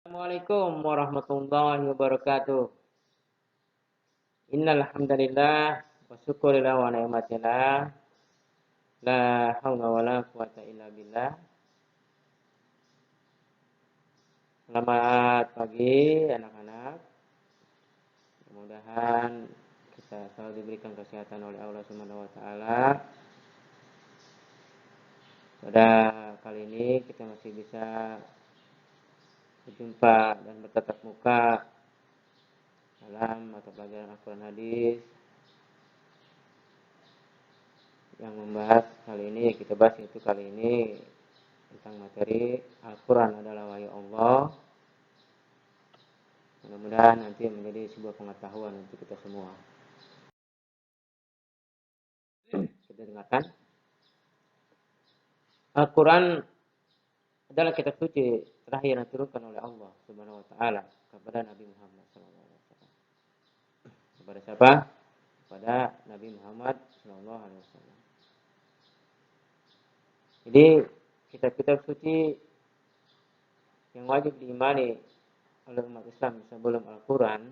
Assalamualaikum warahmatullahi wabarakatuh. Innal hamdalillah wa syukurillah wa ni'matillah. La haula wala quwata illa billah. Selamat pagi anak-anak. Mudah-mudahan kita selalu diberikan kesehatan oleh Allah Subhanahu wa taala. Pada kali ini kita masih bisa berjumpa dan bertatap muka dalam mata pelajaran Al-Quran Hadis yang membahas kali ini, kita bahas itu kali ini tentang materi Al-Quran adalah wahyu Allah. Mudah-mudahan nanti menjadi sebuah pengetahuan untuk kita semua. Kita dengarkan. Al-Quran adalah kitab suci terakhir yang diturunkan oleh Allah Subhanahu wa taala kepada Nabi Muhammad SAW. Kepada siapa? Kepada Nabi Muhammad SAW. Jadi kitab-kitab suci yang wajib diimani oleh umat Islam sebelum Al-Quran,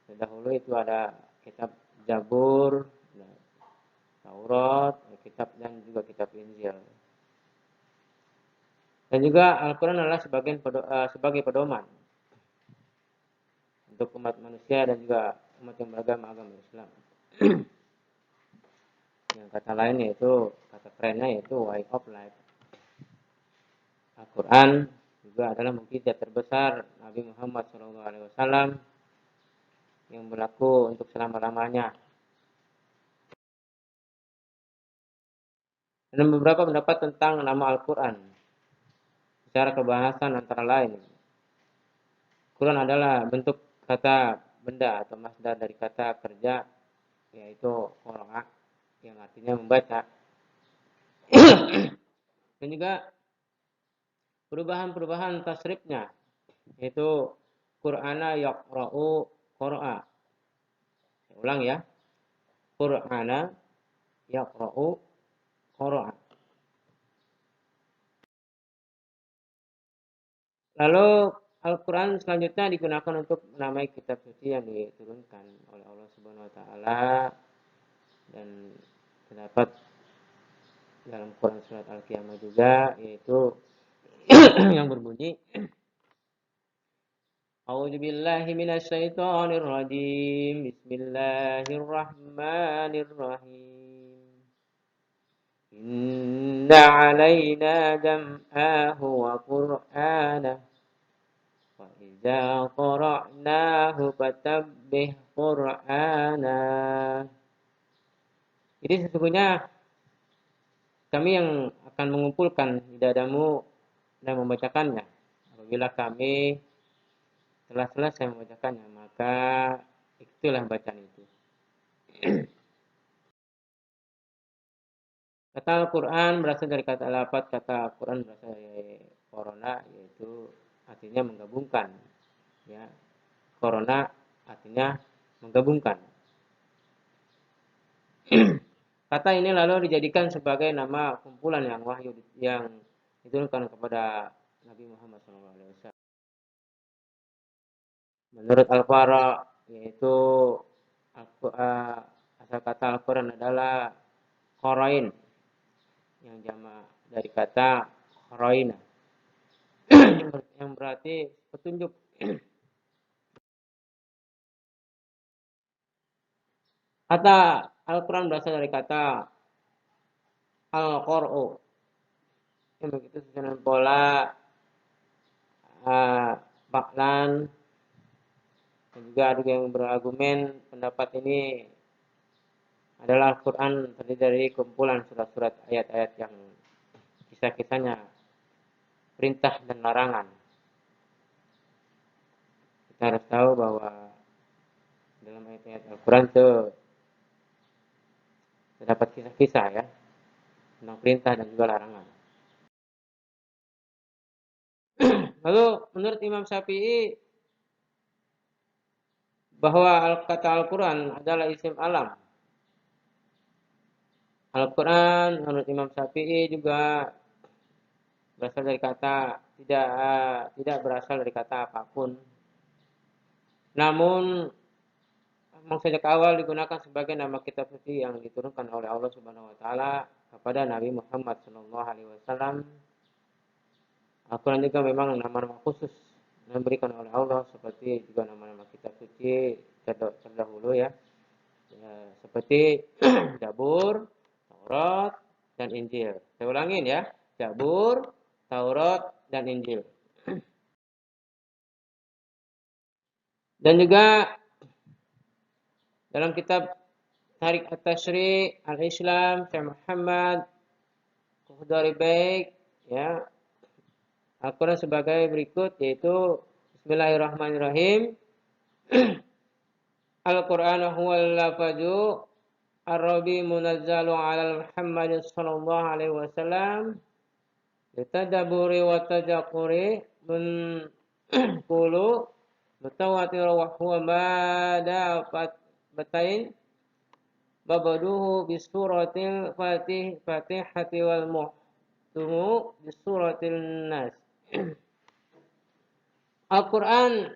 terdahulu itu ada kitab Zabur, Taurat, kitab dan juga kitab Injil. Dan juga Al-Quran adalah sebagai pedoman untuk umat manusia dan juga umat yang beragama agama Islam. Yang kata lain yaitu, kata kerennya yaitu way of life. Al-Quran juga adalah mukjizat terbesar Nabi Muhammad SAW yang berlaku untuk selama-lamanya. Dan beberapa pendapat tentang nama Al-Quran. Secara kebahasan antara lain, Quran adalah bentuk kata benda atau masdar dari kata kerja, yaitu qira'a, yang artinya membaca. Dan juga perubahan-perubahan tasrifnya, yaitu Qur'ana yaqra'u qira'a. Saya ulang ya. Qur'ana yaqra'u qira'a. Lalu Al-Quran selanjutnya digunakan untuk menamai kitab suci yang diturunkan oleh Allah Subhanahu wa taala, dan terdapat dalam Quran surat Al-Qiyamah juga, yaitu yang berbunyi A'udzubillahi minasyaitonir rajim. Bismillahirrahmanirrahim. Inna 'alaina jam'ahu wa qur'anah. Fa idza qara'nahu fattabbih qur'ana. Jadi sesungguhnya kami yang akan mengumpulkan di dadamu dan membacakannya. Apabila kami telah selesai membacakannya, maka itulah bacaan itu. Kata Al-Quran berasal dari kata lafaz, kata Al-Quran berasal dari corona, yaitu artinya menggabungkan. Ya, corona artinya menggabungkan. Kata ini lalu dijadikan sebagai nama kumpulan yang wahyu yang diturunkan kepada Nabi Muhammad SAW. Menurut Al-Fara, yaitu asal kata Al-Quran adalah Qarain, yang jamak dari kata Qaraina, yang berarti petunjuk. Kata Al-Quran berasal dari kata Al-Qur'u, yang begitu susunan pola Baklan. Dan juga ada yang berargumen pendapat ini adalah Al-Quran terdiri dari kumpulan surat-surat ayat-ayat yang kisah-kisahnya perintah dan larangan. Kita harus tahu bahwa dalam ayat-ayat Al-Quran itu terdapat kisah-kisah ya, tentang perintah dan juga larangan. Lalu menurut Imam Syafi'i bahwa kata Al-Quran adalah isim alam. Al-Quran menurut Imam Syafi'i juga berasal dari kata tidak berasal dari kata apapun. Namun sejak awal digunakan sebagai nama kitab suci yang diturunkan oleh Allah Subhanahu wa taala kepada Nabi Muhammad sallallahu alaihi wasallam. Al-Quran juga memang nama-nama khusus yang diberikan oleh Allah seperti juga nama-nama kitab suci terdahulu ya. Seperti Zabur, Taurat, dan Injil. Saya ulangin ya. Zabur, Taurat, dan Injil. Dan juga dalam kitab Tarik At-Tashri' Al-Islam Syekh Muhammad Khuhdari Baik ya. Al-Quran sebagai berikut yaitu Bismillahirrahmanirrahim. Al-Quran huwal lafaju Ar-Rabi munazzalu ala Muhammad sallallahu alaihi wasallam litadaburi wa tajaquri kulu mutawatir wa huwa bada batain babaduhu bisuratil fatihati wal muhtumu bisuratil nas. Al-Quran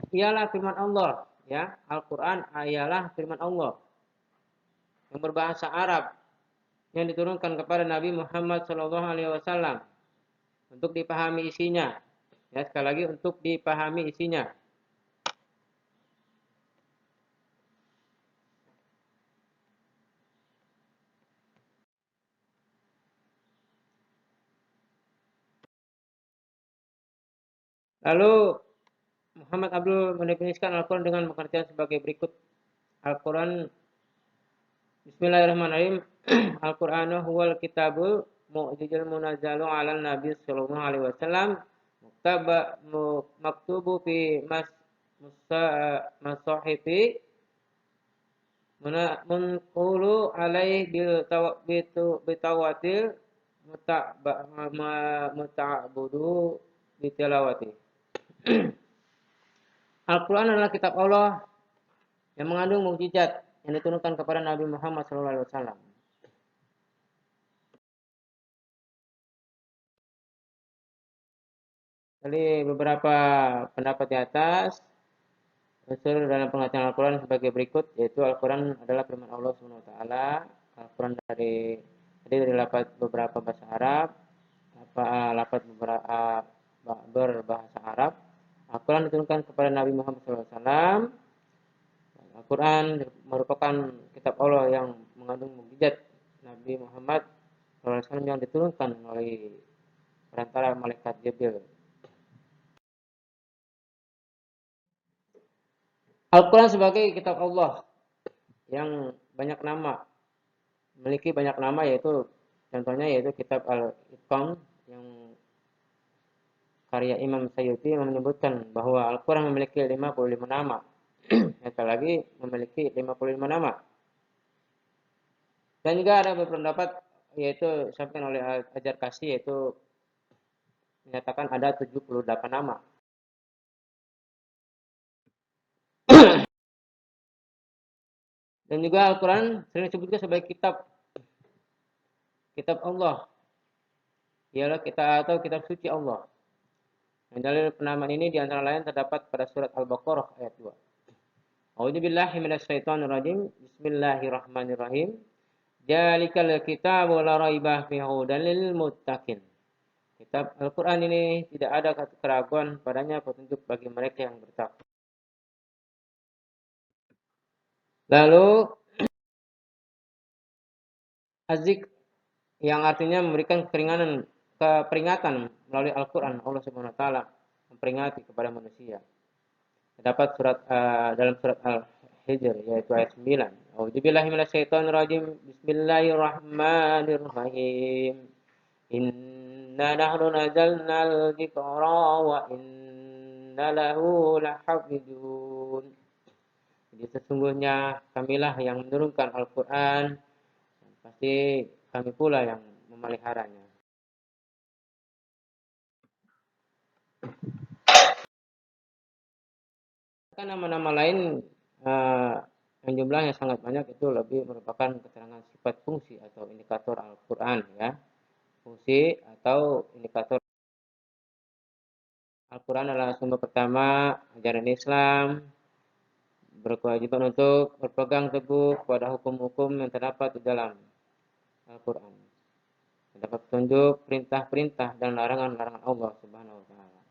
ialah firman Allah ya. Al-Quran ialah firman Allah yang berbahasa Arab yang diturunkan kepada Nabi Muhammad SAW untuk dipahami isinya. Ya, sekali lagi untuk dipahami isinya. Lalu Muhammad Abdul mendefinisikan Al-Quran dengan pengertian sebagai berikut. Al-Quran Bismillahirrahmanirrahim. Al-Qur'anu huwal kitabul mu'jizul munazzalu 'alan nabi sallallahu alaihi wasallam maktubu fi masahifi munqulu alaih bitawatil muta'abudu bitilawati. Al-Quran adalah kitab Allah yang mengandung mukjizat yang diturunkan kepada Nabi Muhammad SAW. Dari beberapa pendapat di atas, unsur dalam pengertian Al-Quran sebagai berikut, yaitu Al-Quran adalah firman Allah SWT. Al-Quran dari lafaz beberapa bahasa Arab, lafaz beberapa berbahasa Arab. Al-Quran diturunkan kepada Nabi Muhammad SAW. Al-Quran merupakan kitab Allah yang mengandung mukjizat Nabi Muhammad SAW yang diturunkan oleh perantara malaikat Jibril. Al-Quran sebagai kitab Allah yang banyak nama, memiliki banyak nama yaitu contohnya yaitu kitab Al-Itqan yang karya Imam Sayyuti menyebutkan bahwa Al-Quran memiliki 55 nama. Sekali lagi memiliki 55 nama. Dan juga ada berpendapat yaitu disampaikan oleh Al-Jarkasi yaitu menyatakan ada 78 nama. Dan juga Al-Quran sering disebutkan sebagai kitab Allah. Ialah kitab suci Allah. Dan dalil penamaan ini diantara lain terdapat pada surat Al-Baqarah ayat 2. A'udzubillahi minasyaitonirrajim. Bismillahirrahmanirrahim. Dzalikal kitabu la raiba fihi hudan lil muttaqin. Kitab Al-Quran ini tidak ada keraguan padanya petunjuk bagi mereka yang bertakwa. Lalu azik yang artinya memberikan peringatan melalui Al-Quran. Allah Subhanahu wa taala memperingati kepada manusia. Terdapat dalam surat Al-Hijr yaitu ayat 9. A'udzubillahi minasyaitonirrajim. Bismillahirrahmanirrahim. Inna nahnu nazzalnal dzikra wa inna lahu lahafizun. Jadi sesungguhnya kamilah yang menurunkan Al-Quran, pasti kami pula yang memeliharanya. Kan nama-nama lain yang jumlahnya sangat banyak itu lebih merupakan keterangan sifat fungsi atau indikator Al-Quran ya. Fungsi atau indikator Al-Quran adalah sumber pertama ajaran Islam, berkewajiban untuk berpegang teguh pada hukum-hukum yang terdapat di dalam Al-Quran. Terdapat petunjuk, perintah-perintah dan larangan-larangan Allah Subhanahu wa taala.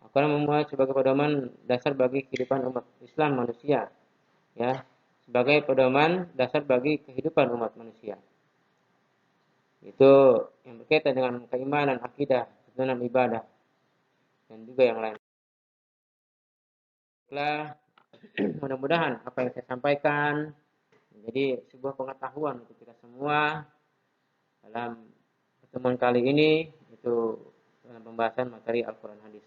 Al-Quran memuat sebagai pedoman dasar bagi kehidupan umat Islam manusia, ya, sebagai pedoman dasar bagi kehidupan umat manusia. Itu yang berkaitan dengan keimanan, akidah, tuntunan ibadah, dan juga yang lain. Setelah mudah-mudahan apa yang saya sampaikan menjadi sebuah pengetahuan untuk kita semua dalam pertemuan kali ini, itu dalam pembahasan materi Al-Quran hadis.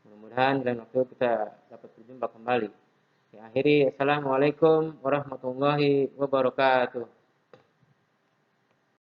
Mudah-mudahan dalam waktu kita dapat berjumpa kembali. Ya, akhiri, assalamualaikum warahmatullahi wabarakatuh.